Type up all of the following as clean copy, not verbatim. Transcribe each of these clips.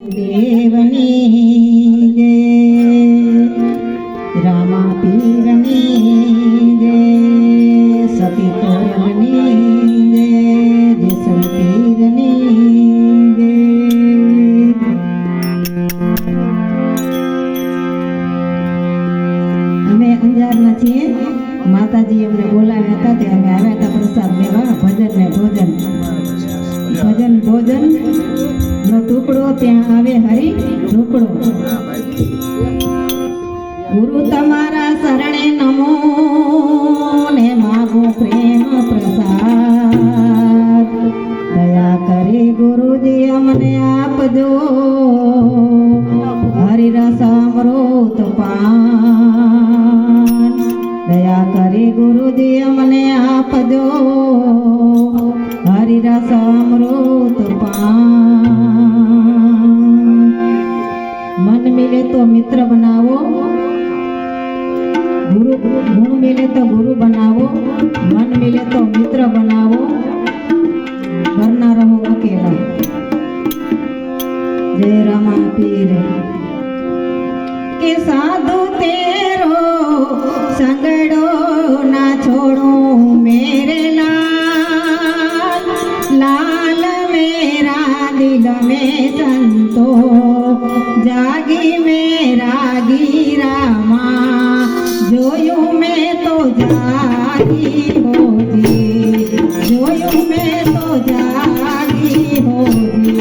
દેવની જય, રામા પીરની જય, સતી તોરણની જય, જેસલ પીરની જય. અમે અંજારના છીએ. માતાજી અમને બોલાવ્યા હતા તે અમે આવ્યા હતા પ્રસાદ લેવા. ભજન ને ભોજન, ભજન ભોજન નો ટુકડો ત્યાં આવે હરી ઢોકળો. ગુરુ તમારા શરણે નમો ને માગો પ્રેમ પ્રસાદ. દયા કરી ગુરુજી અમને આપજો હરિરસ અમૃત પાન. દયા કરી ગુરુજી અમને આપજો હરિરસ અમૃત પાન. મન મિલે તો મિત્ર બનાવો, ગુરુ ગુણ મિલે તો ગુરુ બનાવો, મન મિલે તો મિત્ર બનાવો, વરના રહો અકેલા. જય રામા પીર. કે સાધુ તેરો સંગડો ના છોડો મેરે લાલ. લાલ મેરા દિલ में संतो जागी मेरा गिरामा. जोयूं मैं तो जागी होगी, जोयूं मैं तो जागी होगी.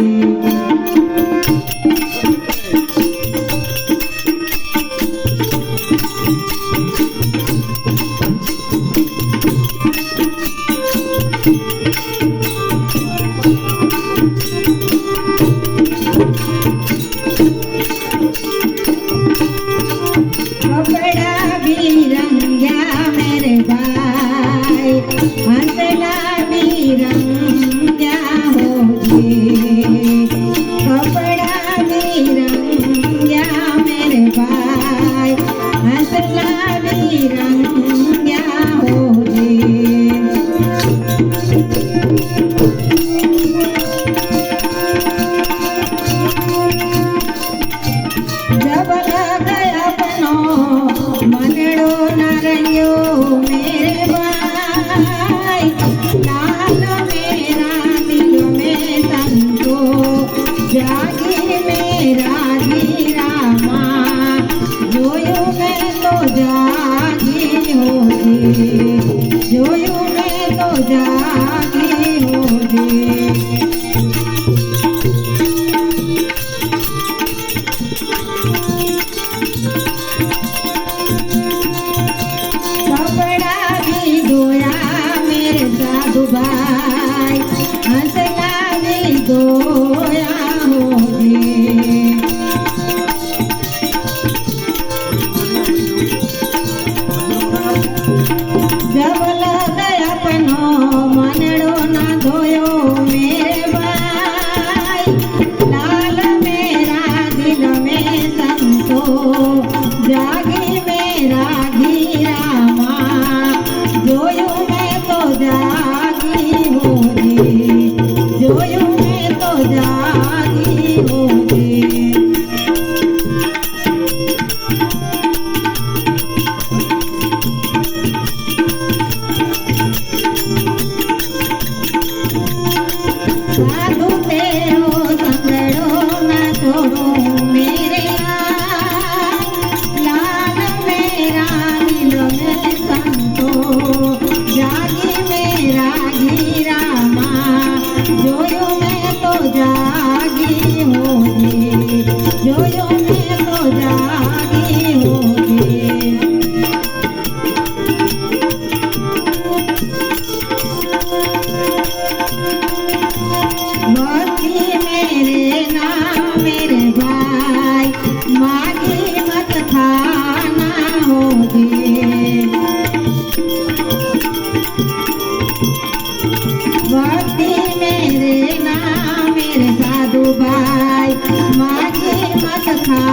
मागे मत खा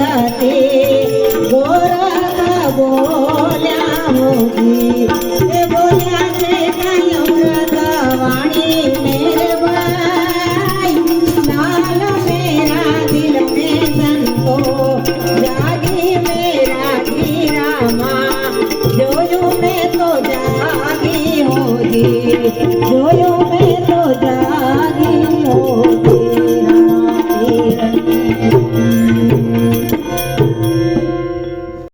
गति गोरख बोल्या होगी ए बोल्या से कहीं अमृत वाणी मेरे भाई नाल मेरा दिल में संतो जागी मेरा हीरा माँ जोयो मैं तो जागी होगी जोयो मैं तो जागी